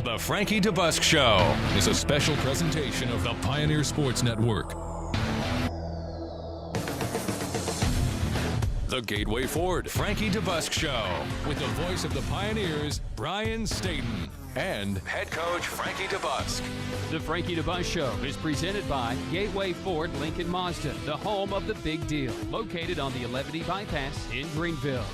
The Frankie DeBusk Show is a special presentation of the Pioneer Sports Network. The Gateway Ford Frankie DeBusk Show with the voice of the Pioneers, Brian Stayton, and head coach Frankie DeBusk. The Frankie DeBusk Show is presented by Gateway Ford Lincoln Mazda, the home of the big deal, located on the 11E bypass in Greenville.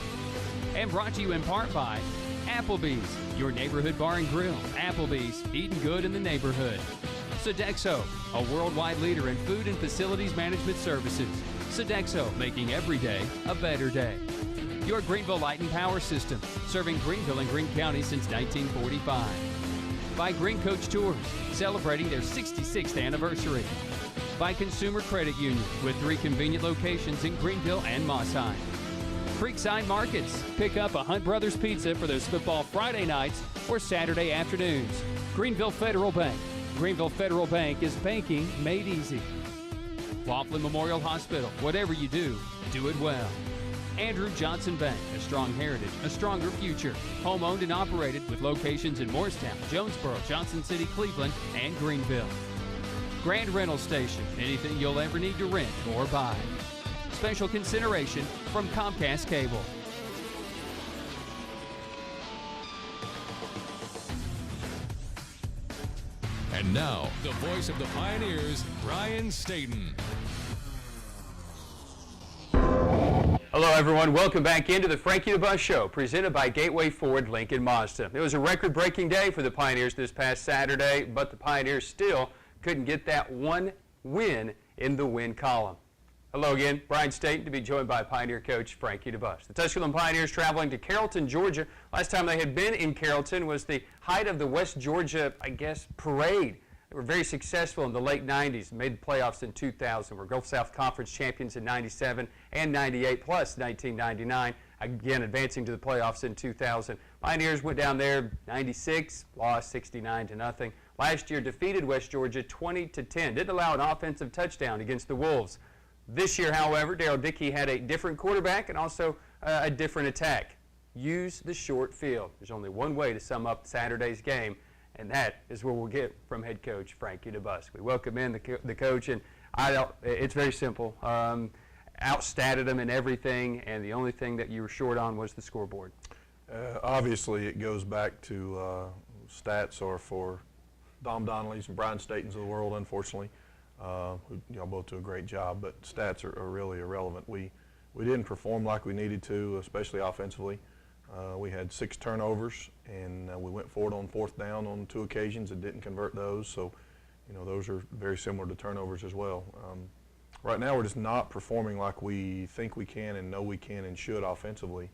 And brought to you in part by Applebee's, your neighborhood bar and grill. Applebee's, eating good in the neighborhood. Sodexo, a worldwide leader in food and facilities management services. Sodexo, making every day a better day. Your Greenville Light and Power System, serving Greenville and Greene County since 1945. By Green Coach Tours, celebrating their 66th anniversary. By Consumer Credit Union, with 3 convenient locations in Greenville and Mossheim. Creekside Markets, pick up a Hunt Brothers Pizza for those football Friday nights or Saturday afternoons. Greenville Federal Bank. Greenville Federal Bank is banking made easy. Laughlin Memorial Hospital, whatever you do, do it well. Andrew Johnson Bank, a strong heritage, a stronger future. Home owned and operated with locations in Morristown, Jonesboro, Johnson City, Cleveland, and Greenville. Grand Rental Station, anything you'll ever need to rent or buy. Special consideration from Comcast Cable. And now, the voice of the Pioneers, Brian Stayton. Hello, everyone. Welcome back into the Frankie DeBusk Show, presented by Gateway Ford Lincoln Mazda. It was a record-breaking day for the Pioneers this past Saturday, but the Pioneers still couldn't get that one win in the win column. Hello again, Brian Stayton, to be joined by Pioneer coach Frankie DeBusk. The Tusculum Pioneers traveling to Carrollton, Georgia. Last time they had been in Carrollton was the height of the West Georgia, parade. They were very successful in the late 90s, made the playoffs in 2000, were Gulf South Conference champions in 97 and 98, plus 1999, again advancing to the playoffs in 2000. Pioneers went down there 96, lost 69-0. Last year defeated West Georgia 20-10, didn't allow an offensive touchdown against the Wolves. This year, however, Darryl Dickey had a different quarterback and also a different attack. Use the short field. There's only one way to sum up Saturday's game, and that is where we'll get from head coach Frankie DeBusk. We welcome in the coach, and it's very simple. Outstatted them in everything, and the only thing that you were short on was the scoreboard. Obviously, it goes back to stats are for Dom Donnelly's and Brian Stayton's of the world, unfortunately. Y'all both do a great job, but stats are really irrelevant. We didn't perform like we needed to, especially offensively. We had 6 turnovers, and we went forward on 4th down on 2 occasions and didn't convert those. So, those are very similar to turnovers as well. Right now, we're just not performing like we think we can and know we can and should offensively.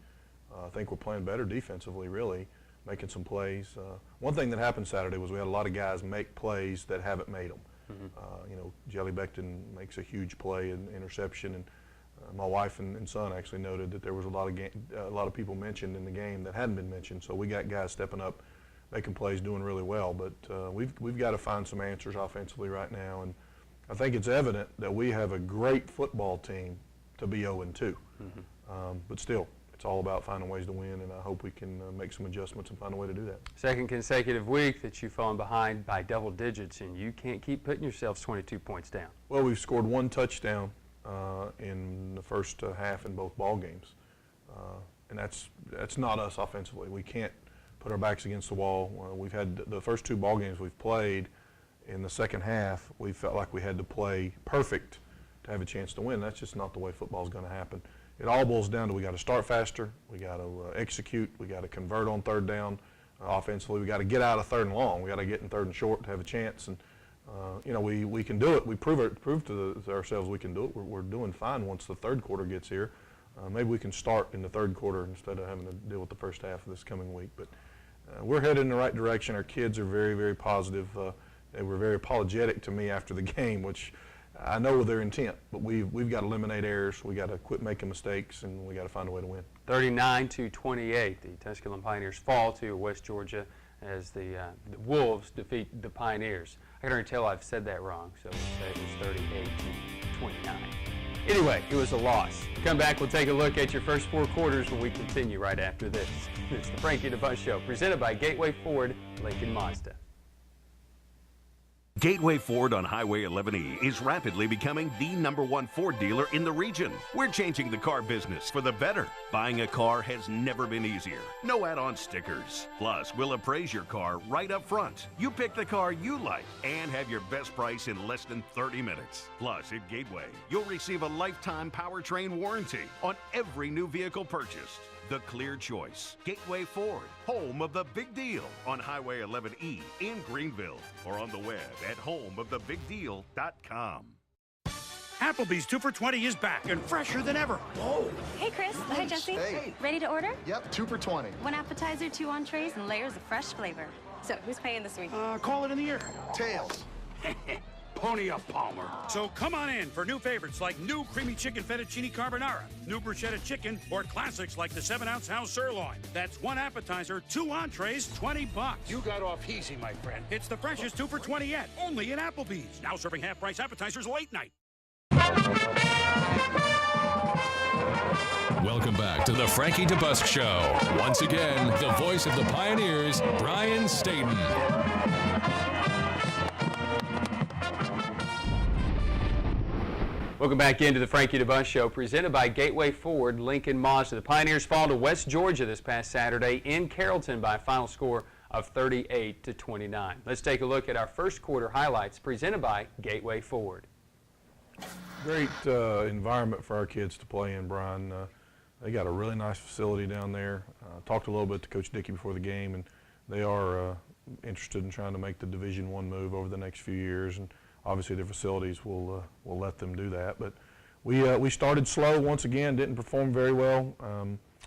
I think we're playing better defensively, really, making some plays. One thing that happened Saturday was we had a lot of guys make plays that haven't made them. Jelly Becton makes a huge play in interception, and my wife and son actually noted that there was a lot of people mentioned in the game that hadn't been mentioned. So we got guys stepping up, making plays, doing really well. But we've got to find some answers offensively right now, and I think it's evident that we have a great football team to be 0-2. But still, it's all about finding ways to win, and I hope we can make some adjustments and find a way to do that. Second consecutive week that you've fallen behind by double digits, and you can't keep putting yourselves 22 points down. Well, we've scored 1 touchdown in the first half in both ball games, and that's not us offensively. We can't put our backs against the wall. We've had the first 2 ball games we've played in the second half. We felt like we had to play perfect to have a chance to win. That's just not the way football is going to happen. It all boils down to we got to start faster, we got to execute, we got to convert on 3rd down offensively, we got to get out of 3rd and long, we got to get in 3rd and short to have a chance, and we can do it. We prove to ourselves we can do it. We're doing fine once the 3rd quarter gets here. Maybe we can start in the 3rd quarter instead of having to deal with the first half of this coming week. But we're headed in the right direction. Our kids are very, very positive. They were very apologetic to me after the game, which I know their intent, but we've got to eliminate errors. We got to quit making mistakes, and we got to find a way to win. 39-28, the Tusculum Pioneers fall to West Georgia as the Wolves defeat the Pioneers. I can already tell I've said that wrong, so we'll say it was 38-29. Anyway, it was a loss. Come back, we'll take a look at your first 4 quarters when we continue right after this. It's the Frankie DeBusk Show, presented by Gateway Ford, Lincoln Mazda. Gateway Ford on Highway 11E is rapidly becoming the #1 Ford dealer in the region. We're changing the car business for the better. Buying a car has never been easier. No add-on stickers. Plus, we'll appraise your car right up front. You pick the car you like and have your best price in less than 30 minutes. Plus, at Gateway, you'll receive a lifetime powertrain warranty on every new vehicle purchased. The clear choice. Gateway Ford, home of the big deal on Highway 11E in Greenville, or on the web at homeofthebigdeal.com. Applebee's 2 for $20 is back and fresher than ever. Whoa. Hey, Chris. Hi, Jesse. Hey. Ready to order? Yep, 2 for $20. 1 appetizer, 2 entrees, and layers of fresh flavor. So, who's paying this week? Call it in the air. Tails. Pony up, Palmer. So come on in for new favorites like new creamy chicken fettuccine carbonara, new bruschetta chicken, or classics like the 7-ounce house sirloin. That's 1 appetizer, 2 entrees, $20. You got off easy, my friend. It's the freshest 2 for $20 yet, only at Applebee's. Now serving half-price appetizers late night. Welcome back to the Frankie DeBusk Show. Once again, the voice of the Pioneers, Brian Stayton. Welcome back into the Frankie DeBusk Show, presented by Gateway Ford, Lincoln Mazda. The Pioneers fall to West Georgia this past Saturday in Carrollton by a final score of 38-29. Let's take a look at our first quarter highlights, presented by Gateway Ford. Great environment for our kids to play in, Brian. They got a really nice facility down there. Talked a little bit to Coach Dickey before the game, and they are interested in trying to make the Division I move over the next few years. And obviously, their facilities will let them do that. But we started slow once again, didn't perform very well.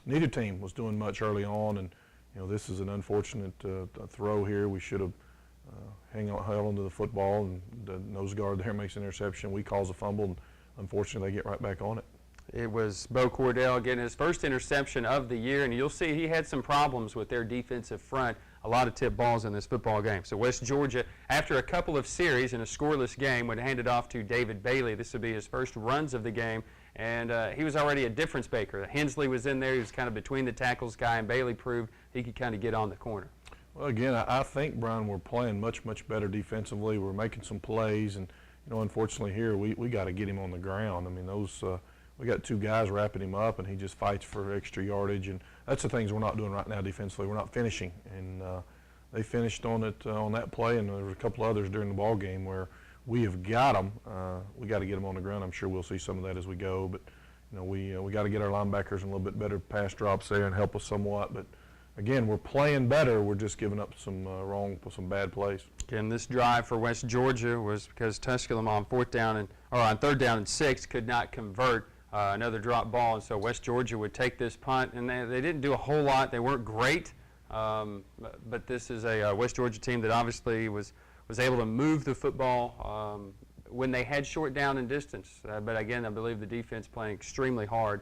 Neither team was doing much early on, and this is an unfortunate throw here. We should have held onto the football, and the nose guard there makes an interception. We cause a fumble, and unfortunately, they get right back on it. It was Bo Cordell getting his first interception of the year, and you'll see he had some problems with their defensive front. A lot of tip balls in this football game. So West Georgia, after a couple of series in a scoreless game, would hand it off to David Bailey. This would be his first runs of the game, and he was already a difference maker. Hensley was in there. He was kind of between the tackles guy, and Bailey proved he could kind of get on the corner. Well, again, I think, Brian, we're playing much better defensively. We're making some plays, and unfortunately here we got to get him on the ground. I mean, we got 2 guys wrapping him up, and he just fights for extra yardage, and that's the things we're not doing right now defensively. We're not finishing, and they finished on it on that play, and there were a couple others during the ball game where we have got them. We got to get them on the ground. I'm sure we'll see some of that as we go, but we got to get our linebackers in a little bit better pass drops there and help us somewhat. But again, we're playing better. We're just giving up some some bad plays. Again, this drive for West Georgia was because Tusculum on 3rd down and 6 could not convert another drop ball, and so West Georgia would take this punt, and they didn't do a whole lot. They weren't great, but this is a West Georgia team that obviously was able to move the football when they had short down and distance. But again, I believe the defense playing extremely hard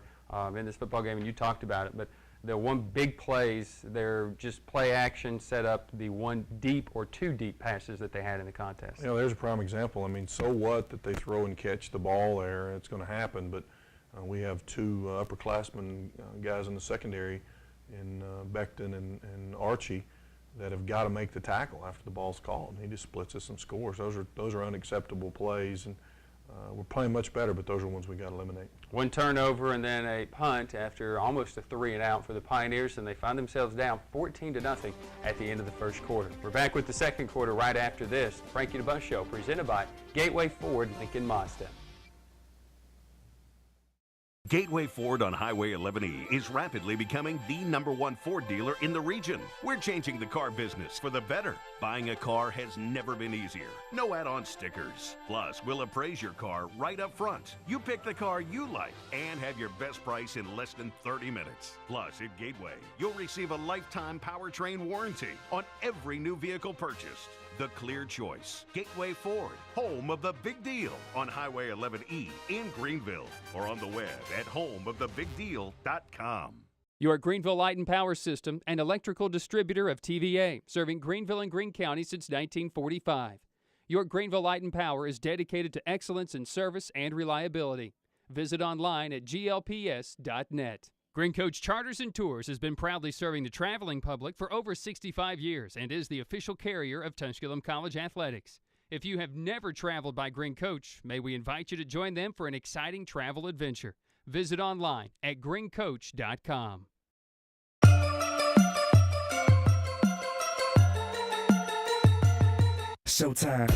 in this football game, and you talked about it. But the one big plays, they're just play action set up the 1 deep or 2 deep passes that they had in the contest. There's a prime example. I mean, so what that they throw and catch the ball there? It's going to happen, but we have 2 upperclassmen guys in the secondary in Becton and Archie that have got to make the tackle after the ball's called. And he just splits us and scores. Those are unacceptable plays, and we're playing much better, but those are ones we got to eliminate. 1 turnover and then a punt after almost a 3 and out for the Pioneers, and they find themselves down 14-0 at the end of the first quarter. We're back with the second quarter right after this. Frankie DeBusk Show, presented by Gateway Ford, Lincoln Mazda. Gateway Ford on Highway 11E is rapidly becoming the #1 Ford dealer in the region. We're changing the car business for the better. Buying a car has never been easier. No add-on stickers. Plus, we'll appraise your car right up front. You pick the car you like and have your best price in less than 30 minutes. Plus, at Gateway, you'll receive a lifetime powertrain warranty on every new vehicle purchased. The clear choice. Gateway Ford, home of the big deal on Highway 11E in Greenville, or on the web at homeofthebigdeal.com. Your Greenville Light and Power System, an electrical distributor of TVA, serving Greenville and Greene County since 1945. Your Greenville Light and Power is dedicated to excellence in service and reliability. Visit online at glps.net. Green Coach Charters and Tours has been proudly serving the traveling public for over 65 years and is the official carrier of Tusculum College Athletics. If you have never traveled by Green Coach, may we invite you to join them for an exciting travel adventure. Visit online at greencoach.com. Showtime.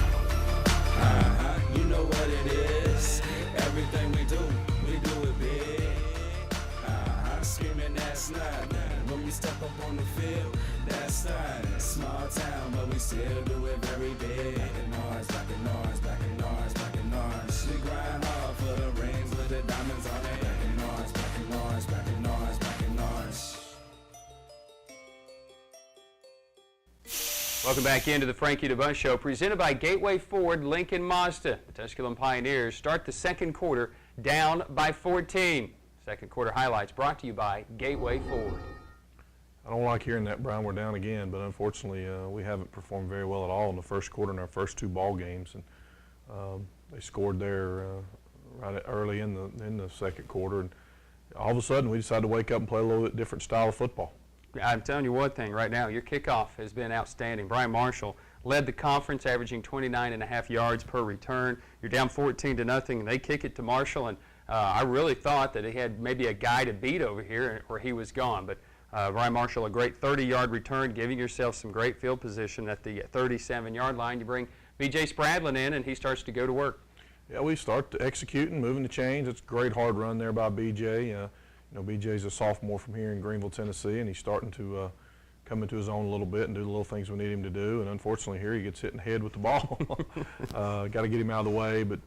You know what it is. Everything we do it big. Screaming, that's not. When we step up on the field, that's not. Small town, but we still do it very big. Back in ours, back in ours, back in ours, back in ours. We grind hard for the rings with the diamonds on it. Back in ours, back in ours, back in ours, back in ours. Welcome back into the Frankie DeBusk Show, presented by Gateway Ford Lincoln Mazda. The Tusculum Pioneers start the second quarter down by 14. Second quarter highlights brought to you by Gateway Ford. I don't like hearing that, Brian. We're down again, but unfortunately we haven't performed very well at all in the first quarter in our first two ball games. And they scored there right early in the second quarter, and all of a sudden we decided to wake up and play a little bit different style of football. I'm telling you one thing right now, your kickoff has been outstanding. Brian Marshall led the conference, averaging 29.5 yards per return. You're down 14-0, and they kick it to Marshall, and I really thought that he had maybe a guy to beat over here, or he was gone. But Brian Marshall, a great 30-yard return, giving yourself some great field position at the 37-yard line. You bring B.J. Spradlin in, and he starts to go to work. Yeah, we start executing, moving the chains. It's a great hard run there by B.J. You know, B.J.'s a sophomore from here in Greenville, Tennessee, and he's starting to come into his own a little bit and do the little things we need him to do. And unfortunately here he gets hit in the head with the ball. Got to get him out of the way, but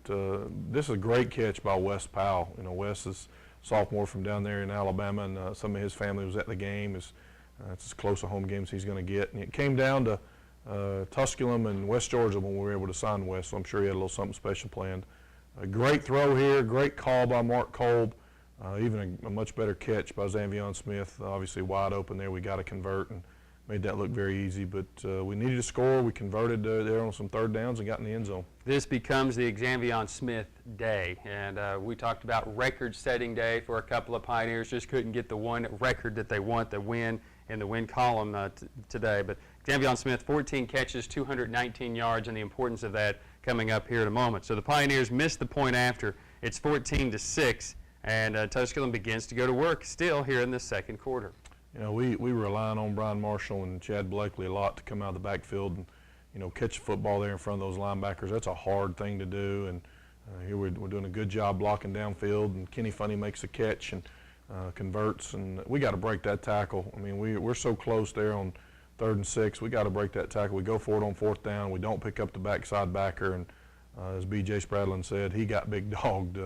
this is a great catch by Wes Powell. You know, Wes is a sophomore from down there in Alabama, and some of his family was at the game. It's as close a home game as he's going to get. And it came down to Tusculum and West Georgia when we were able to sign Wes, so I'm sure he had a little something special planned. A great throw here, great call by Mark Kolb. Even a much better catch by Xzanvion Smith. Obviously wide open there. We got to convert and made that look very easy. But we needed to score. We converted there on some third downs and got in the end zone. This becomes the Xzanvion Smith day. And we talked about record-setting day for a couple of Pioneers. Just couldn't get the one record that they want, the win in the win column today. But Xzanvion Smith, 14 catches, 219 yards, and the importance of that coming up here in a moment. So the Pioneers missed the point after. It's 14-6. And Tusculum begins to go to work still here in the second quarter. You know, we relying on Brian Marshall and Chad Blakely a lot to come out of the backfield and, you know, catch the football there in front of those linebackers. That's a hard thing to do, and here we're doing a good job blocking downfield, and Kenny Funny makes a catch and converts, and we got to break that tackle. I mean, we're so close there on 3rd and 6. We got to break that tackle. We go for it on 4th down. We don't pick up the backside backer, and as B.J. Spradlin said, he got big dogged.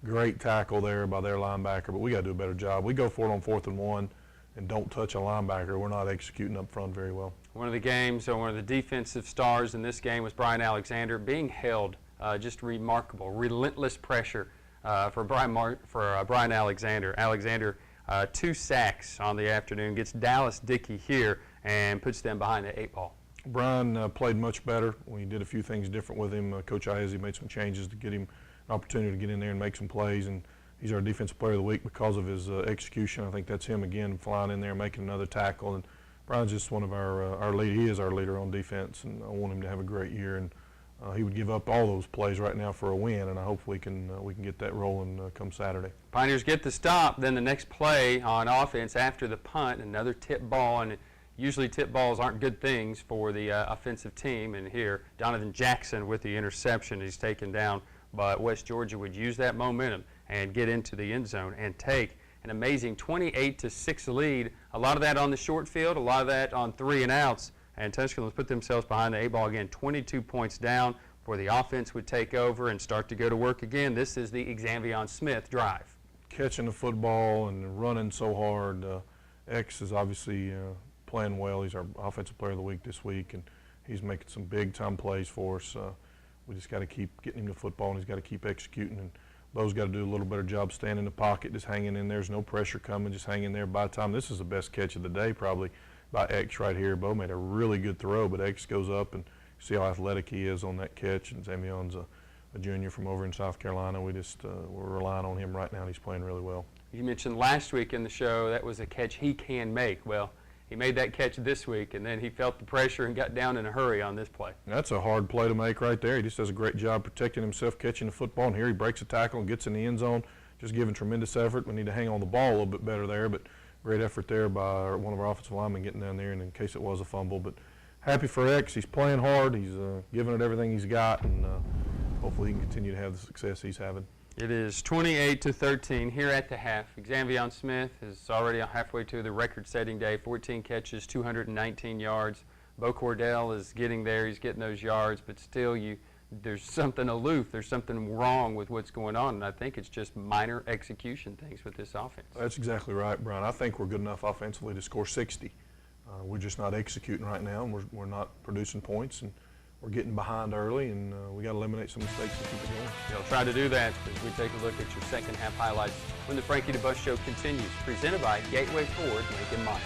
Great tackle there by their linebacker, but we got to do a better job. We go for it on 4th and 1 and don't touch a linebacker. We're not executing up front very well. One of the defensive stars in this game was Brian Alexander, being held just remarkable, relentless pressure for Brian Alexander. Alexander, 2 sacks on the afternoon, gets Dallas Dickey here and puts them behind the 8 ball. Brian played much better. We did a few things different with him. Coach Iezzi made some changes to get him an opportunity to get in there and make some plays, and he's our defensive player of the week because of his execution. I think that's him again, flying in there, making another tackle. And Brian's just one of our lead. He is our leader on defense, and I want him to have a great year. And he would give up all those plays right now for a win, and I hope we can get that rolling come Saturday. Pioneers get the stop. Then the next play on offense after the punt, another tip ball, and usually tip balls aren't good things for the offensive team. And here, Donovan Jackson with the interception. He's taken down, but West Georgia would use that momentum and get into the end zone and take an amazing 28-6 lead. A lot of that on the short field, a lot of that on 3 and outs. And Tusculum put themselves behind the 8 ball again, 22 points down, where the offense would take over and start to go to work again. This is the Xzanvion Smith drive. Catching the football and running so hard. X is obviously playing well. He's our offensive player of the week this week, and he's making some big-time plays for us. We just got to keep getting him the football, and he's got to keep executing. And Bo's got to do a little better job standing in the pocket, just hanging in there. There's no pressure coming, just hanging there. By the time, this is the best catch of the day probably by X right here. Bo made a really good throw, but X goes up, and see how athletic he is on that catch. And Xzanvion's a a junior from over in South Carolina. We're relying on him right now, and he's playing really well. You mentioned last week in the show that was a catch he can make. Well, he made that catch this week, and then he felt the pressure and got down in a hurry on this play. That's a hard play to make right there. He just does a great job protecting himself, catching the football, and here he breaks a tackle and gets in the end zone, just giving tremendous effort. We need to hang on the ball a little bit better there, but great effort there by one of our offensive linemen getting down there, and in case it was a fumble. But happy for X. He's playing hard. He's giving it everything he's got, and hopefully he can continue to have the success he's having. It is 28-13 here at the half. Xzanvion Smith is already halfway to the record-setting day, 14 catches, 219 yards. Bo Cordell is getting there. He's getting those yards, but still there's something aloof. There's something wrong with what's going on, and I think it's just minor execution things with this offense. That's exactly right, Brian. I think we're good enough offensively to score 60. We're just not executing right now, and we're not producing points, and we're getting behind early, and we got to eliminate some mistakes and keep it going. They'll try to do that as we take a look at your second half highlights when the Frankie DeBusk Show continues, presented by Gateway Ford, Lincoln Mazda.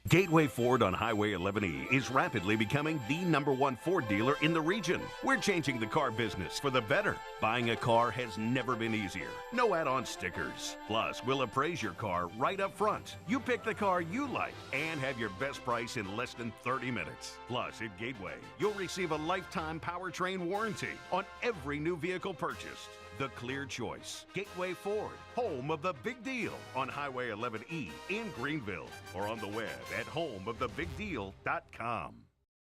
Gateway Ford on Highway 11E is rapidly becoming the #1 Ford dealer in the region. We're changing the car business for the better. Buying a car has never been easier. No add-on stickers. Plus, we'll appraise your car right up front. You pick the car you like and have your best price in less than 30 minutes. Plus, at Gateway, you'll receive a lifetime powertrain warranty on every new vehicle purchased. The clear choice. Gateway Ford, home of the big deal on Highway 11E in Greenville, or on the web at homeofthebigdeal.com.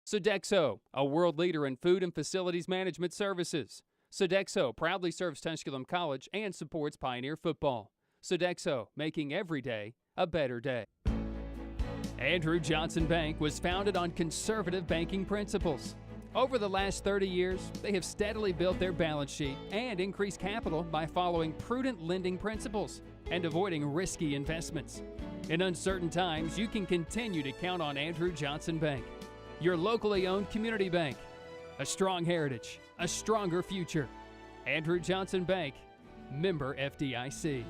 Sodexo, a world leader in food and facilities management services. Sodexo proudly serves Tusculum College and supports Pioneer football. Sodexo, making every day a better day. Andrew Johnson Bank was founded on conservative banking principles. Over the last 30 years, they have steadily built their balance sheet and increased capital by following prudent lending principles and avoiding risky investments. In uncertain times, you can continue to count on Andrew Johnson Bank, your locally owned community bank. A strong heritage, a stronger future. Andrew Johnson Bank, member FDIC.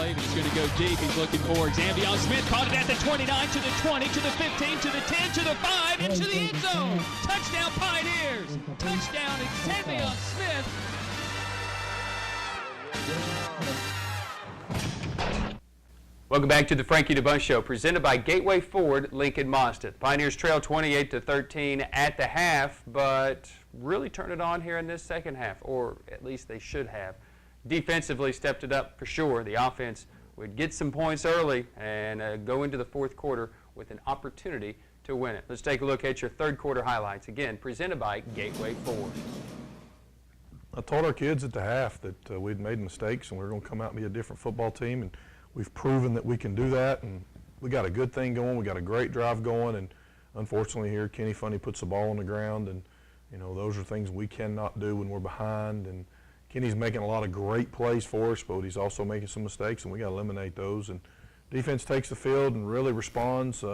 He's going to go deep. He's looking for Xzanvion Smith. Caught it at the 29, to the 20, to the 15, to the 10, to the 5, into the end zone. Touchdown Pioneers. Touchdown Xzanvion Smith. Welcome back to the Frankie DeBusk Show, presented by Gateway Ford, Lincoln Mazda. The Pioneers trail 28-13 at the half, but really turn it on here in this second half, or at least they should have. Defensively stepped it up for sure. The offense would get some points early and go into the fourth quarter with an opportunity to win it. Let's take a look at your third quarter highlights. Again, presented by Gateway Ford. I told our kids at the half that we'd made mistakes and we were going to come out and be a different football team, and we've proven that we can do that, and we got a good thing going. We got a great drive going, and unfortunately here Kenny Funny puts the ball on the ground, and those are things we cannot do when we're behind. And Kenny's making a lot of great plays for us, but he's also making some mistakes, and we got to eliminate those. And defense takes the field and really responds,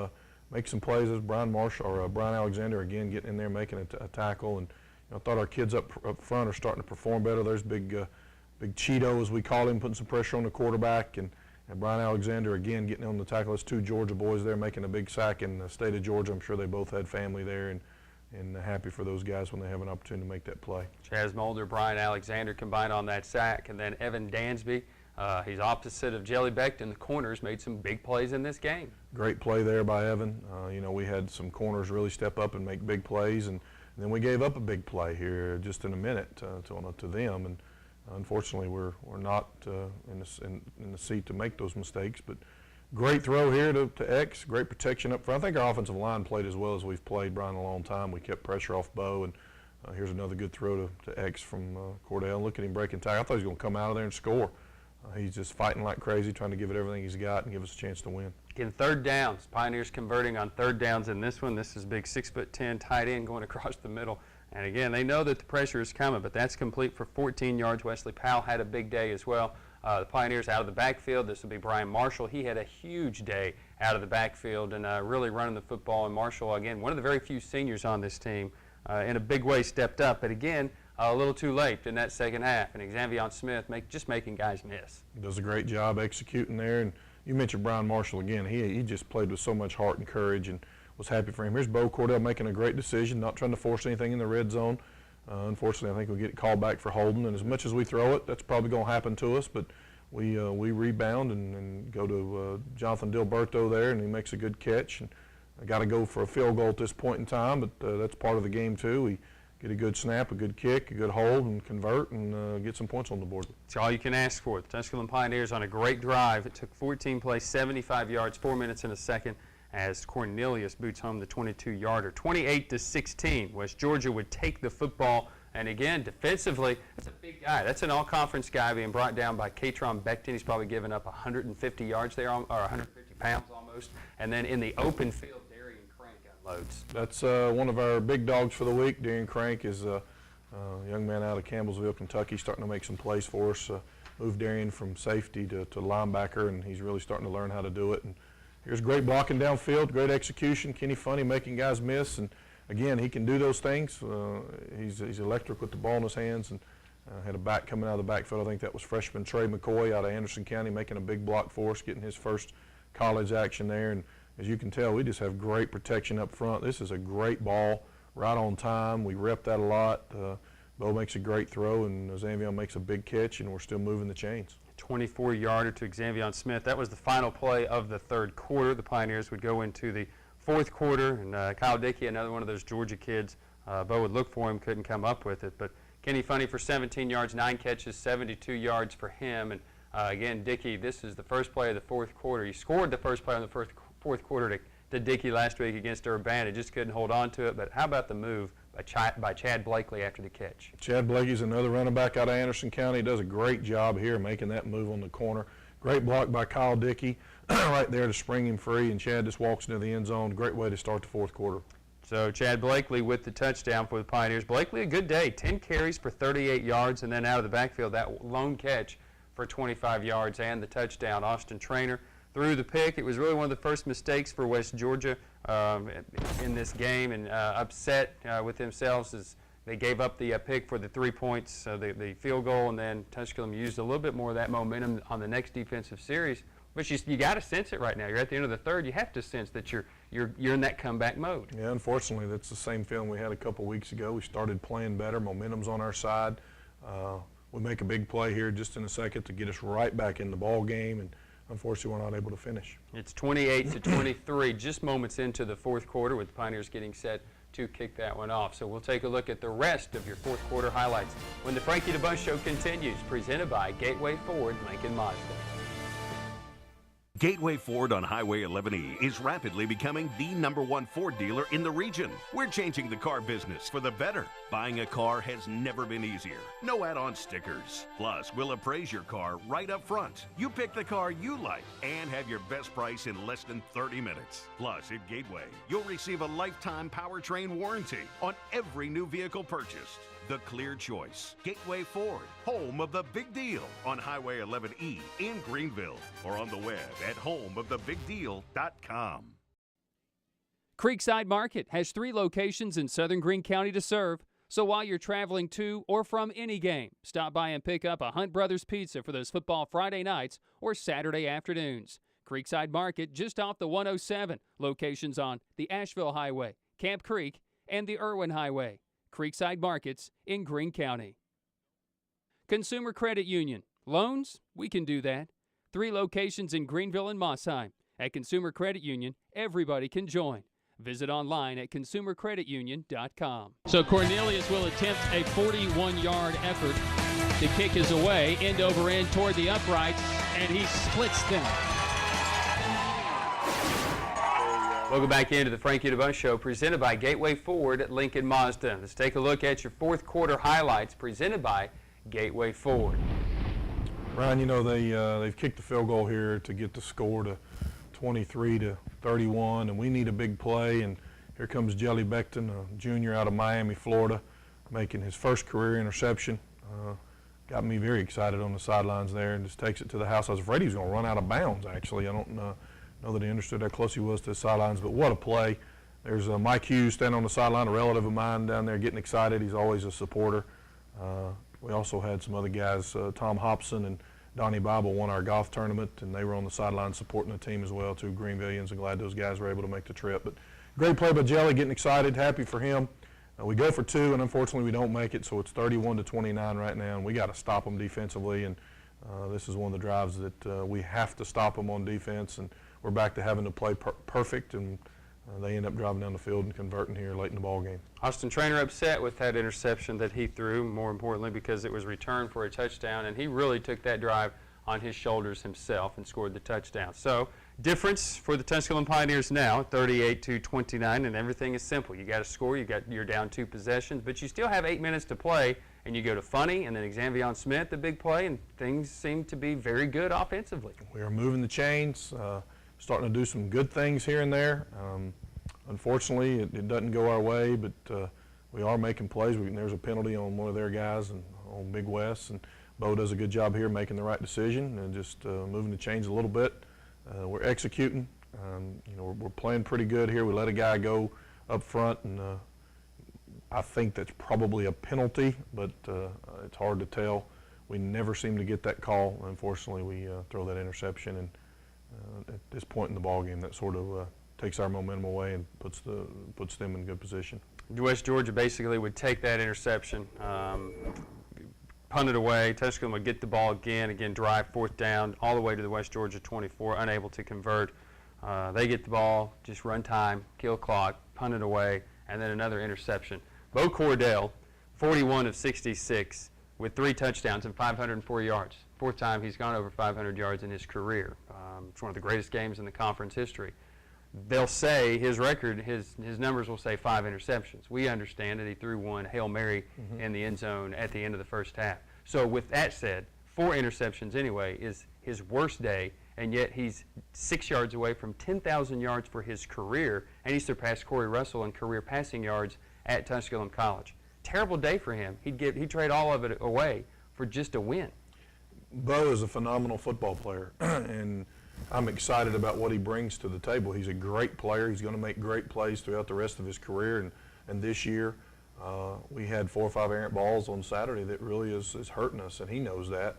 makes some plays as Brian Alexander again getting in there making a tackle. And I thought our kids up front are starting to perform better. There's big Cheeto, as we call him, putting some pressure on the quarterback, and Brian Alexander again getting on the tackle. There's two Georgia boys there making a big sack in the state of Georgia. I'm sure they both had family there, and happy for those guys when they have an opportunity to make that play. Chaz Mulder, Brian Alexander combined on that sack, and then Evan Dansby, he's opposite of Jelly Becht in the corners, made some big plays in this game. Great play there by Evan. We had some corners really step up and make big plays, and then we gave up a big play here just in a minute to them, and unfortunately we're not in the seat to make those mistakes. But great throw here to X, great protection up front. I think our offensive line played as well as we've played, Brian, in a long time. We kept pressure off Bo, and here's another good throw to X from Cordell. Look at him breaking tackle. I thought he was going to come out of there and score. He's just fighting like crazy, trying to give it everything he's got and give us a chance to win. Again, third downs. Pioneers converting on third downs in this one. This is big 6'10" tight end going across the middle. And again, they know that the pressure is coming, but that's complete for 14 yards. Wesley Powell had a big day as well. The Pioneers out of the backfield. This will be Brian Marshall. He had a huge day out of the backfield and really running the football. And Marshall, again, one of the very few seniors on this team, in a big way stepped up. But again, a little too late in that second half. And Xzanvion Smith just making guys miss. He does a great job executing there. And, you mentioned Brian Marshall again. He just played with so much heart and courage, and was happy for him. Here's Bo Cordell making a great decision, not trying to force anything in the red zone. Unfortunately, I think we get called back for holding, and as much as we throw it, that's probably going to happen to us, but we rebound and go to Jonathan Dilberto there, and he makes a good catch. And I got to go for a field goal at this point in time, but that's part of the game too. We get a good snap, a good kick, a good hold, and convert, and get some points on the board. It's all you can ask for. The Tusculum Pioneers on a great drive. It took 14 plays, 75 yards, 4 minutes and a second, as Cornelius boots home the 22-yarder. 28-16. West Georgia would take the football, and again, defensively, that's a big guy. That's an all-conference guy being brought down by Katron Beckton. He's probably given up 150 yards there, or 150 pounds almost. And then in the open field, unloads. That's one of our big dogs for the week. Darian Crank is a young man out of Campbellsville, Kentucky, starting to make some plays for us. Moved Darian from safety to linebacker, and he's really starting to learn how to do it. And here's great blocking downfield, great execution. Kenny Funny making guys miss, and again, he can do those things. He's electric with the ball in his hands, and had a back coming out of the backfield. I think that was freshman Trey McCoy out of Anderson County, making a big block for us, getting his first college action there. And as you can tell, we just have great protection up front. This is a great ball, right on time. We rep that a lot. Bo makes a great throw, and Xzanvion makes a big catch, and we're still moving the chains. 24-yarder to Xzanvion Smith. That was the final play of the third quarter. The Pioneers would go into the fourth quarter, and Kyle Dickey, another one of those Georgia kids, Bo would look for him, couldn't come up with it. But Kenny Funny for 17 yards, 9 catches, 72 yards for him. And again, Dickey, this is the first play of the fourth quarter. He scored the first play on the fourth quarter to Dickey last week against Urbana. Just couldn't hold on to it. But how about the move by Chad Blakely after the catch? Chad Blakey's another running back out of Anderson County. He does a great job here making that move on the corner. Great block by Kyle Dickey right there to spring him free, and Chad just walks into the end zone. Great way to start the fourth quarter. So Chad Blakely with the touchdown for the Pioneers. Blakely, a good day, 10 carries for 38 yards, and then out of the backfield, that lone catch for 25 yards and the touchdown. Austin Traynor threw the pick. It was really one of the first mistakes for West Georgia in this game, and upset with themselves as they gave up the pick for the 3 points, the field goal, and then Tusculum used a little bit more of that momentum on the next defensive series. But you got to sense it right now. You're at the end of the third. You have to sense that you're in that comeback mode. Yeah, unfortunately, that's the same feeling we had a couple weeks ago. We started playing better. Momentum's on our side. We make a big play here just in a second to get us right back in the ball game, and unfortunately, we're not able to finish. It's 28-23, just moments into the fourth quarter, with the Pioneers getting set to kick that one off. So we'll take a look at the rest of your fourth quarter highlights when the Frankie DeBusk Show continues, presented by Gateway Ford, Lincoln Mazda. Gateway Ford on Highway 11E is rapidly becoming the #1 Ford dealer in the region. We're changing the car business for the better. Buying a car has never been easier. No add-on stickers. Plus, we'll appraise your car right up front. You pick the car you like and have your best price in less than 30 minutes. Plus, at Gateway, you'll receive a lifetime powertrain warranty on every new vehicle purchased. The clear choice. Gateway Ford, home of the big deal on Highway 11E in Greenville, or on the web at homeofthebigdeal.com. Creekside Market has 3 locations in southern Greene County to serve. So while you're traveling to or from any game, stop by and pick up a Hunt Brothers Pizza for those football Friday nights or Saturday afternoons. Creekside Market, just off the 107. Locations on the Asheville Highway, Camp Creek, and the Irwin Highway. Creekside Markets in Greene County. Consumer Credit Union. Loans? We can do that. 3 locations in Greenville and Mossheim. At Consumer Credit Union, everybody can join. Visit online at consumercreditunion.com. So Cornelius will attempt a 41-yard effort. The kick is away, end over end toward the uprights, and he splits them. Welcome back into the Frankie DeBusk Show, presented by Gateway Ford at Lincoln Mazda. Let's take a look at your fourth quarter highlights, presented by Gateway Ford. Ryan, you know, they've kicked the field goal here to get the score to 23-31, and we need a big play. And here comes Jelly Beckton, a junior out of Miami, Florida, making his first career interception. Got me very excited on the sidelines there, and just takes it to the house. I was afraid he was going to run out of bounds, actually. I don't know that he understood how close he was to the sidelines, but what a play. There's Mike Hughes standing on the sideline, a relative of mine down there getting excited. He's always a supporter. We also had some other guys, Tom Hobson and Donnie Bible won our golf tournament, and they were on the sideline supporting the team as well, too. Greenvillians, and glad those guys were able to make the trip. But great play by Jelly, getting excited, happy for him. We go for 2, and unfortunately we don't make it, so it's 31-29 right now, and we got to stop them defensively. And this is one of the drives that we have to stop them on defense, and we're back to having to play perfect, and they end up driving down the field and converting here late in the ball game. Austin Trainer upset with that interception that he threw, more importantly because it was returned for a touchdown, and he really took that drive on his shoulders himself and scored the touchdown. So difference for the Tusculum Pioneers now, 38-29, and everything is simple. You got to score, you're down 2 possessions, but you still have 8 minutes to play, and you go to Funny and then Xzanvion Smith, the big play, and things seem to be very good offensively. We are moving the chains, starting to do some good things here and there. Unfortunately, it doesn't go our way, but we are making plays. There's a penalty on one of their guys and on Big West, and Bo does a good job here making the right decision and just moving the chains a little bit. We're executing. We're playing pretty good here. We let a guy go up front, and I think that's probably a penalty, but it's hard to tell. We never seem to get that call. Unfortunately, we throw that interception, and at this point in the ball game, that sort of takes our momentum away and puts them in good position. West Georgia basically would take that interception, punt it away. Tusculum would get the ball again, drive 4th down all the way to the West Georgia 24, unable to convert. They get the ball, just run time, kill clock, punt it away, and then another interception. Bo Cordell, 41 of 66 with 3 touchdowns and 504 yards. 4th time he's gone over 500 yards in his career. It's one of the greatest games in the conference history. They'll say his record, his numbers will say 5 interceptions. We understand that he threw one Hail Mary in the end zone at the end of the first half. So with that said, 4 interceptions anyway is his worst day, and yet he's 6 yards away from 10,000 yards for his career, and he surpassed Corey Russell in career passing yards at Tusculum College. Terrible day for him. He'd trade all of it away for just a win. Bo is a phenomenal football player, and I'm excited about what he brings to the table. He's a great player. He's going to make great plays throughout the rest of his career. And this year, we had 4 or 5 errant balls on Saturday that really is hurting us, and he knows that.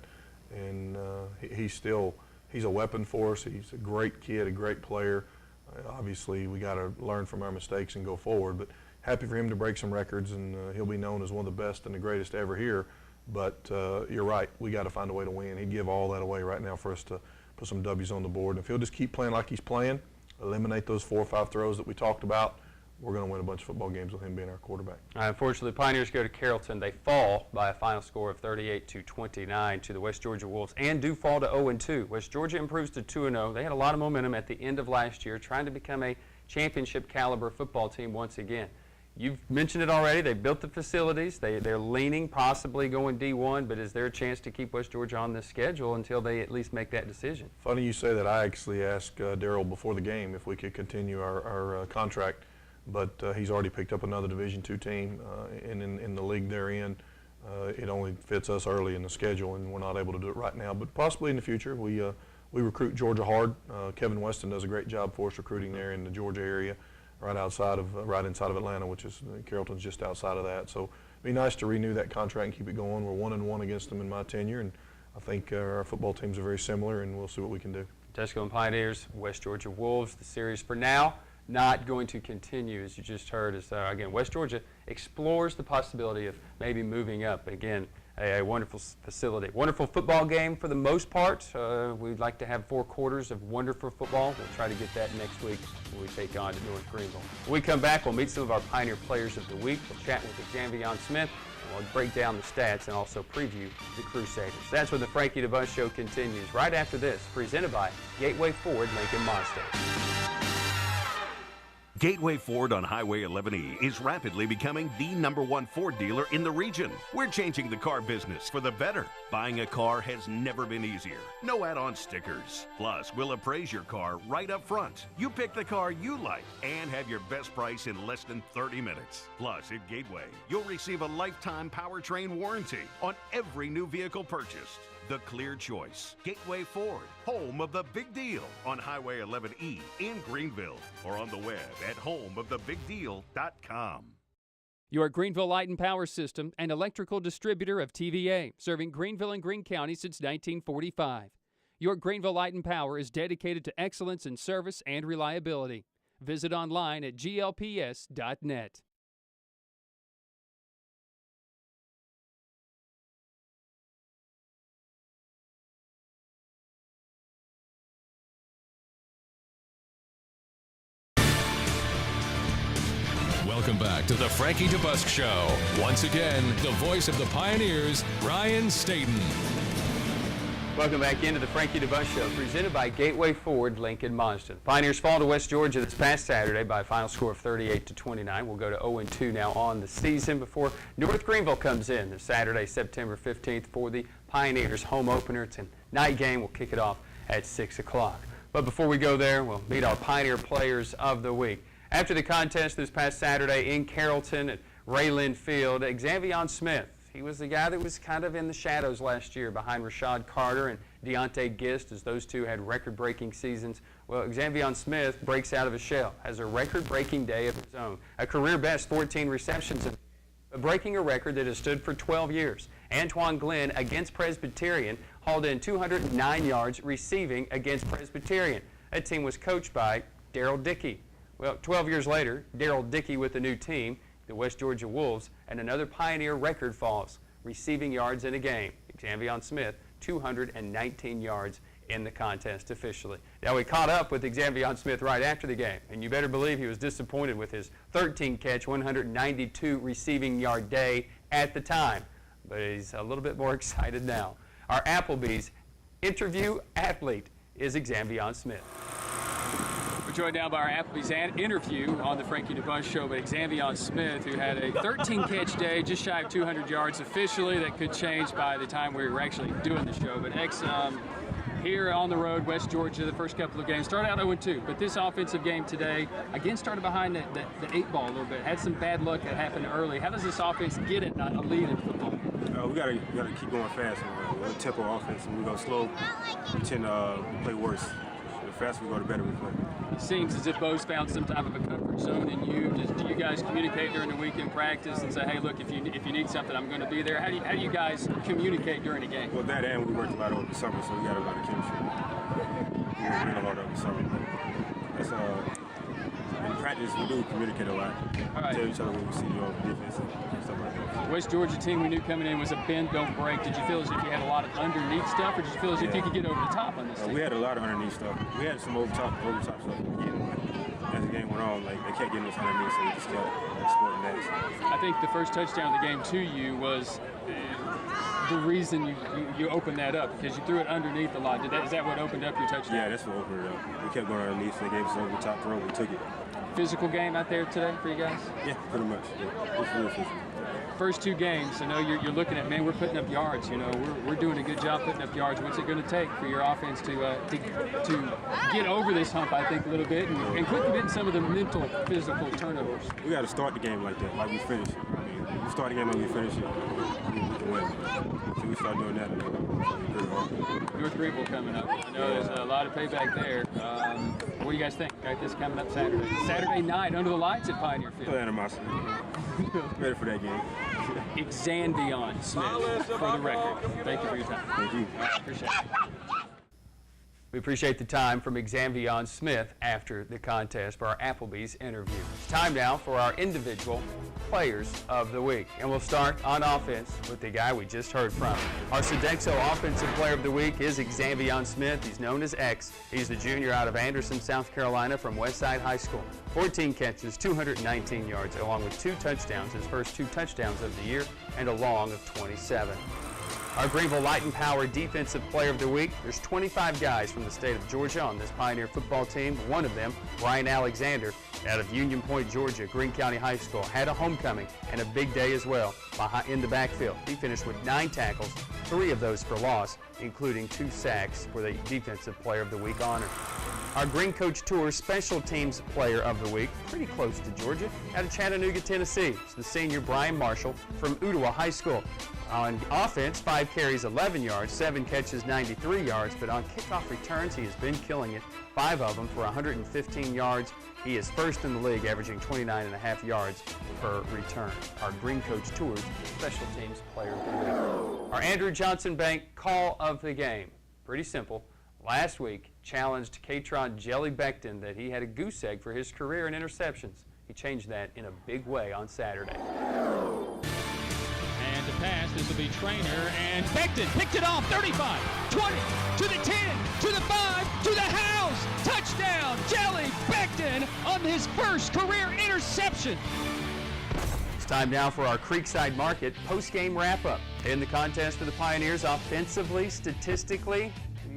And he's a weapon for us. He's a great kid, a great player. Obviously, we got to learn from our mistakes and go forward. But happy for him to break some records, and he'll be known as one of the best and the greatest ever here. But you're right. We got to find a way to win. He'd give all that away right now for us to put some W's on the board. And if he'll just keep playing like he's playing, eliminate those 4 or 5 throws that we talked about, we're going to win a bunch of football games with him being our quarterback. Unfortunately, Pioneers go to Carrollton. They fall by a final score of 38-29 to the West Georgia Wolves, and do fall to 0-2. West Georgia improves to 2-0. They had a lot of momentum at the end of last year, trying to become a championship caliber football team once again. You've mentioned it already. They built the facilities. They're leaning possibly going D1, but is there a chance to keep West Georgia on this schedule until they at least make that decision? Funny you say that. I actually asked Darryl before the game if we could continue our contract, but he's already picked up another Division II team, and in the league they're in, it only fits us early in the schedule, and we're not able to do it right now. But possibly in the future. We recruit Georgia hard. Kevin Weston does a great job for us recruiting there in the Georgia area. Right inside of Atlanta, which is Carrollton's just outside of that. So it'd be nice to renew that contract and keep it going. We're 1-1 against them in my tenure, and I think our football teams are very similar, and we'll see what we can do. Tusculum Pioneers, West Georgia Wolves. The series for now not going to continue, as you just heard. As again, West Georgia explores the possibility of maybe moving up. Again, a wonderful facility. Wonderful football game for the most part. We'd like to have 4 quarters of wonderful football. We'll try to get that next week when we take on to North Greenville. When we come back, we'll meet some of our Pioneer Players of the Week. We'll chat with Xzanvion Smith, and we'll break down the stats and also preview the Crusaders. That's when the Frankie DeBusk Show continues right after this, presented by Gateway Ford Lincoln Mazda. Gateway Ford on Highway 11E is rapidly becoming the #1 Ford dealer in the region. We're changing the car business for the better. Buying a car has never been easier. No add-on stickers. Plus, we'll appraise your car right up front. You pick the car you like and have your best price in less than 30 minutes. Plus, at Gateway, you'll receive a lifetime powertrain warranty on every new vehicle purchased. The clear choice. Gateway Ford, home of the big deal on Highway 11E in Greenville, or on the web at homeofthebigdeal.com. Your Greenville Light and Power System, an electrical distributor of TVA, serving Greenville and Greene County since 1945. Your Greenville Light and Power is dedicated to excellence in service and reliability. Visit online at glps.net. Welcome back to the Frankie DeBusk Show. Once again, the voice of the Pioneers, Brian Stayton. Welcome back into the Frankie DeBusk Show, presented by Gateway Ford, Lincoln Mazda. Pioneers fall to West Georgia this past Saturday by a final score of 38-29. We'll go to 0-2 now on the season before North Greenville comes in this Saturday, September 15th for the Pioneers home opener. It's a night game. We'll kick it off at 6 o'clock. But before we go there, we'll meet our Pioneer Players of the Week. After the contest this past Saturday in Carrollton at Rayland Field, Xzanvion Smith, he was the guy that was kind of in the shadows last year behind Rashad Carter and Deontay Gist, as those two had record-breaking seasons. Well, Xzanvion Smith breaks out of his shell, has a record-breaking day of his own, a career-best 14 receptions, breaking a record that has stood for 12 years. Antoine Glenn against Presbyterian hauled in 209 yards receiving against Presbyterian. That team was coached by Daryl Dickey. Well, 12 years later, Daryl Dickey with a new team, the West Georgia Wolves, and another Pioneer record falls, receiving yards in a game. Xzanvion Smith, 219 yards in the contest officially. Now, we caught up with Xzanvion Smith right after the game, and you better believe he was disappointed with his 13-catch, 192 receiving yard day at the time, but he's a little bit more excited now. Our Applebee's interview athlete is Xzanvion Smith. We're joined now by our Applebee's interview on the Frankie DeBusk Show by Xzanvion Smith, who had a 13-catch day, just shy of 200 yards officially. That could change by the time we were actually doing the show. But here on the road, West Georgia, the first couple of games started out 0-2, but this offensive game today, again, started behind the 8 ball a little bit. Had some bad luck that happened early. How does this offense get it a lead in football? We gotta keep going fast. We're a tempo offense, and we go slow. We tend to play worse. The faster we go, the better we play. It seems as if Bo's found some type of a comfort zone in you. Do you guys communicate during the weekend practice and say, hey, look, if you need something, I'm going to be there? How do you guys communicate during the game? Well, that and we worked a lot over the summer, so we got a lot of chemistry. We worked a lot over the summer. That's in practice, we do communicate a lot. All right. Tell each other what we see on defense and stuff like that. West Georgia team we knew coming in was a bend, don't break. Did you feel as if you had a lot of underneath stuff, or did you feel as if you could get over the top on this team? We had a lot of underneath stuff. We had some over top stuff at the beginning. As the game went on, they kept getting us underneath, so we just kept exploiting that. I think the first touchdown of the game to you was the reason you opened that up, because you threw it underneath a lot. Is that what opened up your touchdown? Yeah, that's what opened it up. We kept going underneath, so they gave us over the top throw, we took it. Physical game out there today for you guys? Yeah, pretty much. Yeah. It's really physical. First 2 games, I know you're looking at, man, we're putting up yards. You know, we're doing a good job putting up yards. What's it going to take for your offense to get over this hump, I think, a little bit, and quit committing some of the mental, physical turnovers? We got to start the game like that, like we finish it. I mean, we start the game like we finish it, we can win. So we start doing that. North Greenville coming up. I know there's a lot of payback there. What do you guys think? Got this coming up Saturday. Saturday night under the lights at Pioneer Field. Animosity. Ready for that game. Xzanvion Smith, for the record. Thank you for your time. Thank you. I appreciate it. We appreciate the time from Xzanvion Smith after the contest for our Applebee's interview. It's time now for our individual players of the week. And we'll start on offense with the guy we just heard from. Our Sodexo Offensive Player of the Week is Xzanvion Smith. He's known as X. He's the junior out of Anderson, South Carolina from Westside High School. 14 catches, 219 yards, along with 2 touchdowns, his first 2 touchdowns of the year, and a long of 27. Our Greenville Light and Power Defensive Player of the Week. There's 25 guys from the state of Georgia on this Pioneer football team. One of them, Ryan Alexander, out of Union Point, Georgia, Greene County High School, had a homecoming and a big day as well in the backfield. He finished with 9 tackles, 3 of those for loss, including 2 sacks for the Defensive Player of the Week honor. Our Green Coach Tour Special Teams Player of the Week, pretty close to Georgia, out of Chattanooga, Tennessee. It's the senior Brian Marshall from Ottawa High School. On offense, 5 carries, 11 yards, 7 catches, 93 yards, but on kickoff returns, he has been killing it. 5 of them for 115 yards. He is first in the league, averaging 29.5 yards per return. Our Green Coach Tours Special Teams Player of the Week. Our Andrew Johnson Bank Call of the Game. Pretty simple. Last week, challenged Katron Jelly Becton that he had a goose egg for his career in interceptions. He changed that in a big way on Saturday. And to pass, this will be Trainer, and Becton picked it off, 35, 20, to the 10, to the 5, to the house, touchdown, Jelly Becton on his first career interception. It's time now for our Creekside Market post-game wrap-up. In the contest for the Pioneers, offensively, statistically,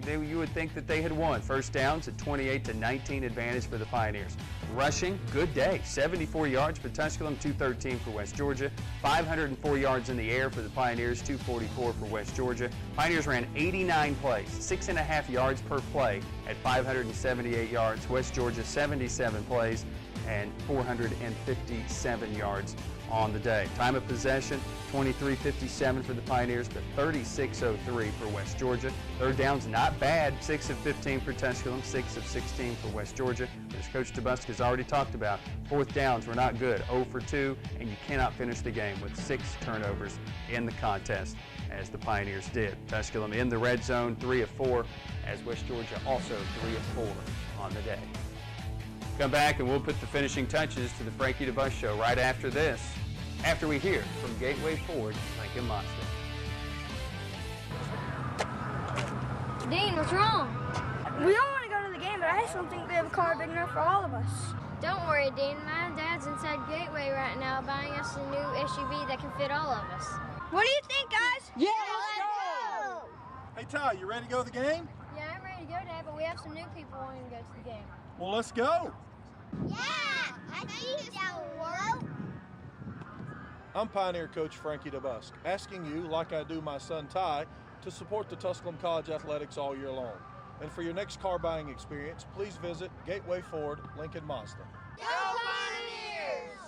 you would think that they had won. First downs, a 28-19 advantage for the Pioneers. Rushing, good day. 74 yards for Tusculum, 213 for West Georgia. 504 yards in the air for the Pioneers, 244 for West Georgia. Pioneers ran 89 plays, 6.5 yards per play at 578 yards. West Georgia, 77 plays and 457 yards on the day. Time of possession, 23:57 for the Pioneers, but 36:03 for West Georgia. Third downs, not bad. 6 of 15 for Tusculum, 6 of 16 for West Georgia. But as Coach DeBusk has already talked about, fourth downs were not good. 0 for 2, and you cannot finish the game with 6 turnovers in the contest, as the Pioneers did. Tusculum in the red zone, 3 of 4, as West Georgia also 3 of 4 on the day. Come back and we'll put the finishing touches to the Frankie DeBusk Show right after this, after we hear from Gateway Ford, Lincoln Mazda. Dean, what's wrong? We all want to go to the game, but I just don't think we have a car big enough for all of us. Don't worry, Dean. My dad's inside Gateway right now buying us a new SUV that can fit all of us. What do you think, guys? Yeah, let's go! Hey, Ty, you ready to go to the game? Yeah, I'm ready to go, Dad, but we have some new people wanting to go to the game. Well, let's go. Yeah, I see that world. I'm Pioneer Coach Frankie DeBusk, asking you, like I do my son Ty, to support the Tusculum College Athletics all year long. And for your next car buying experience, please visit Gateway Ford, Lincoln Mazda. Go Pioneers!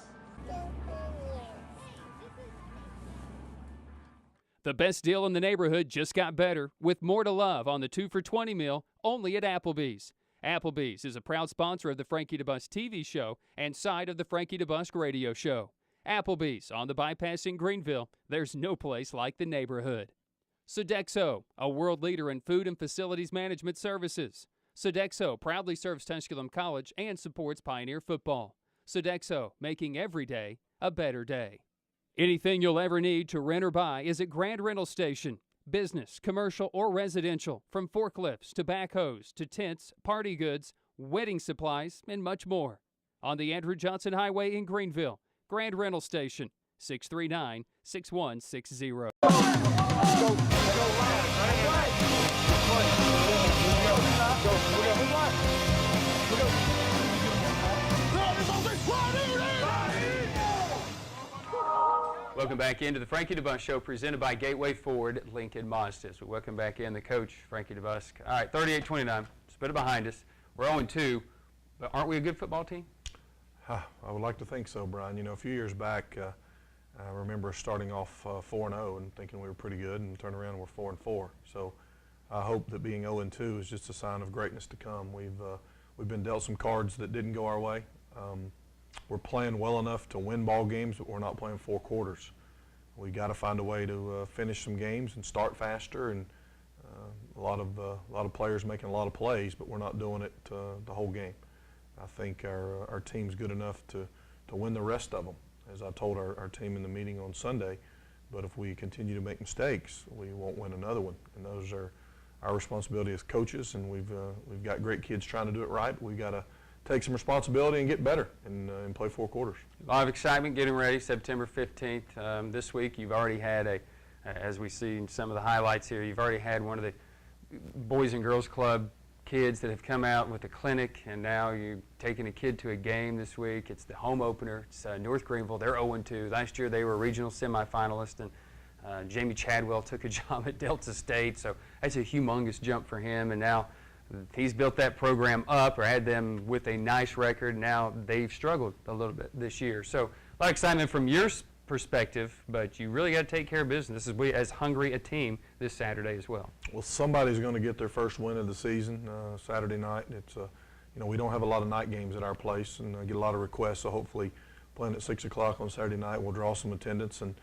The best deal in the neighborhood just got better with more to love on the 2 for $20 meal only at Applebee's. Applebee's is a proud sponsor of the Frankie DeBusk TV show and side of the Frankie DeBusk radio show. Applebee's on the bypass in Greenville. There's no place like the neighborhood. Sodexo, a world leader in food and facilities management services. Sodexo proudly serves Tusculum College and supports Pioneer football. Sodexo, making every day a better day. Anything you'll ever need to rent or buy is at Grand Rental Station. Business, commercial, or residential, from forklifts to backhoes to tents, party goods, wedding supplies, and much more. On the Andrew Johnson Highway in Greenville, Grand Rental Station, 639-6160. Welcome back into the Frankie DeBusk Show, presented by Gateway Ford, Lincoln Mazda. So welcome back in the coach, Frankie DeBusk. All right, 38-29, just put it behind us. We're 0-2, but aren't we a good football team? I would like to think so, Brian. You know, a few years back, I remember starting off 4-0 and thinking we were pretty good, and turned around and we're 4-4. So I hope that being 0-2 is just a sign of greatness to come. We've been dealt some cards that didn't go our way. We're playing well enough to win ball games, but we're not playing 4 quarters. We got to find a way to finish some games and start faster. And a lot of players making a lot of plays, but we're not doing it the whole game. I think our team's good enough to win the rest of them, as I told our team in the meeting on Sunday. But if we continue to make mistakes, we won't win another one. And those are our responsibility as coaches. And we've got great kids trying to do it right. But we've got to take some responsibility and get better and play 4 quarters. A lot of excitement getting ready, September 15th. This week you've already had as we see in some of the highlights here, you've already had one of the Boys and Girls Club kids that have come out with a clinic, and now you're taking a kid to a game this week. It's the home opener. It's North Greenville. They're 0-2. Last year they were a regional semifinalist, and Jamie Chadwell took a job at Delta State, so that's a humongous jump for him. And now he's built that program up, or had them with a nice record. Now they've struggled a little bit this year. So a lot of excitement from your perspective, but you really got to take care of business. This is as hungry a team this Saturday as well. Well, somebody's going to get their first win of the season Saturday night. It's we don't have a lot of night games at our place, and get a lot of requests. So hopefully, playing at 6 o'clock on Saturday night will draw some attendance. And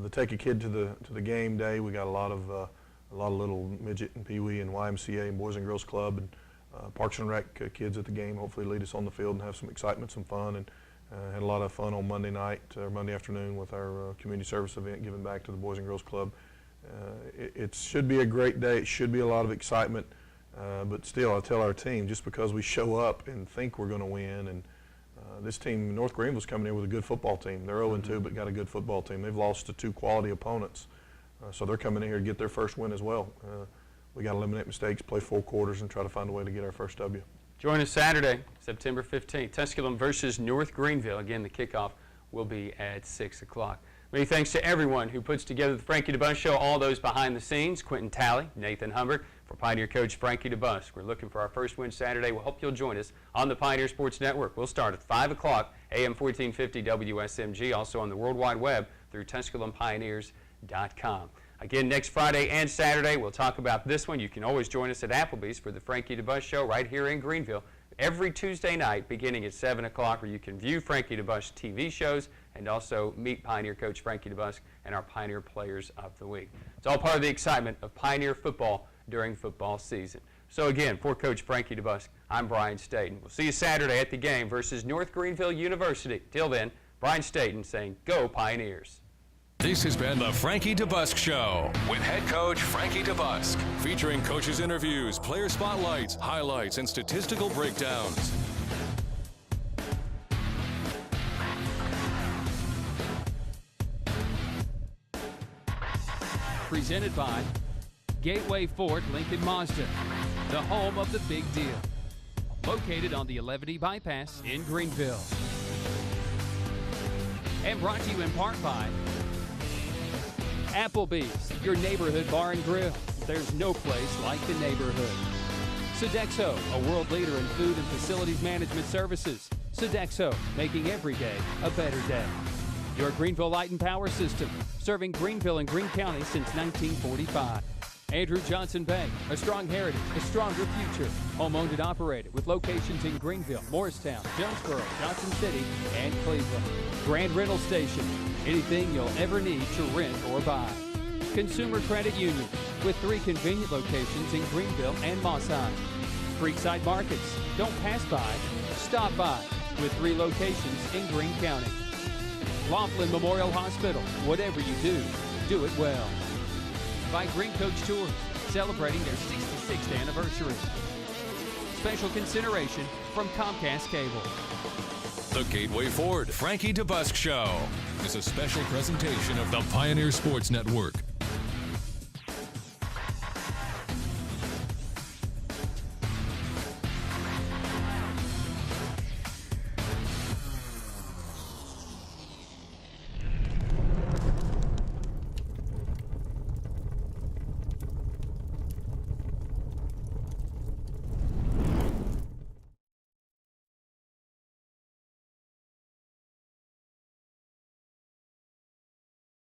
to take a kid to the game day, we got a lot of little midget and peewee and YMCA and Boys and Girls Club and Parks and Rec kids at the game. Hopefully, lead us on the field and have some excitement, some fun, and had a lot of fun on Monday night or Monday afternoon with our community service event, giving back to the Boys and Girls Club. It should be a great day. It should be a lot of excitement. But still, I tell our team, just because we show up and think we're going to win, and this team, North Greenville's coming in with a good football team. They're 0-2, but got a good football team. They've lost to 2 quality opponents, so they're coming in here to get their first win as well. We got to eliminate mistakes, play 4 quarters, and try to find a way to get our first W. Join us Saturday, September 15th, Tusculum versus North Greenville. Again, the kickoff will be at 6 o'clock. Many thanks to everyone who puts together the Frankie DeBusk Show, all those behind the scenes, Quentin Talley, Nathan Humbert, for Pioneer coach Frankie DeBusk. We're looking for our first win Saturday. We hope you'll join us on the Pioneer Sports Network. We'll start at 5 o'clock, AM 1450 WSMG, also on the World Wide Web through TusculumPioneers.com. Again, next Friday and Saturday, we'll talk about this one. You can always join us at Applebee's for the Frankie DeBusk Show right here in Greenville every Tuesday night beginning at 7 o'clock, where you can view Frankie DeBusk TV shows and also meet Pioneer coach Frankie DeBusk and our Pioneer Players of the Week. It's all part of the excitement of Pioneer football during football season. So again, for Coach Frankie DeBusk, I'm Brian Stayton. We'll see you Saturday at the game versus North Greenville University. Till then, Brian Stayton saying, go Pioneers. This has been the Frankie DeBusk Show with head coach Frankie DeBusk, featuring coaches' interviews, player spotlights, highlights, and statistical breakdowns. Presented by Gateway Ford Lincoln Mazda, the home of the big deal. Located on the 11E bypass in Greenville. And brought to you in part by Applebee's, your neighborhood bar and grill. There's no place like the neighborhood. Sodexo, a world leader in food and facilities management services. Sodexo, making every day a better day. Your Greenville Light and Power System, serving Greenville and Greene County since 1945. Andrew Johnson Bank, a strong heritage, a stronger future. Home-owned and operated with locations in Greenville, Morristown, Jonesboro, Johnson City, and Cleveland. Grand Rental Station, anything you'll ever need to rent or buy. Consumer Credit Union, with 3 convenient locations in Greenville and Moss High. Creekside Markets, don't pass by, stop by, with 3 locations in Greene County. Laughlin Memorial Hospital, whatever you do, do it well. By Green Coach Tours, celebrating their 66th anniversary. Special consideration from Comcast Cable. The Gateway Ford Frankie DeBusk Show is a special presentation of the Pioneer Sports Network.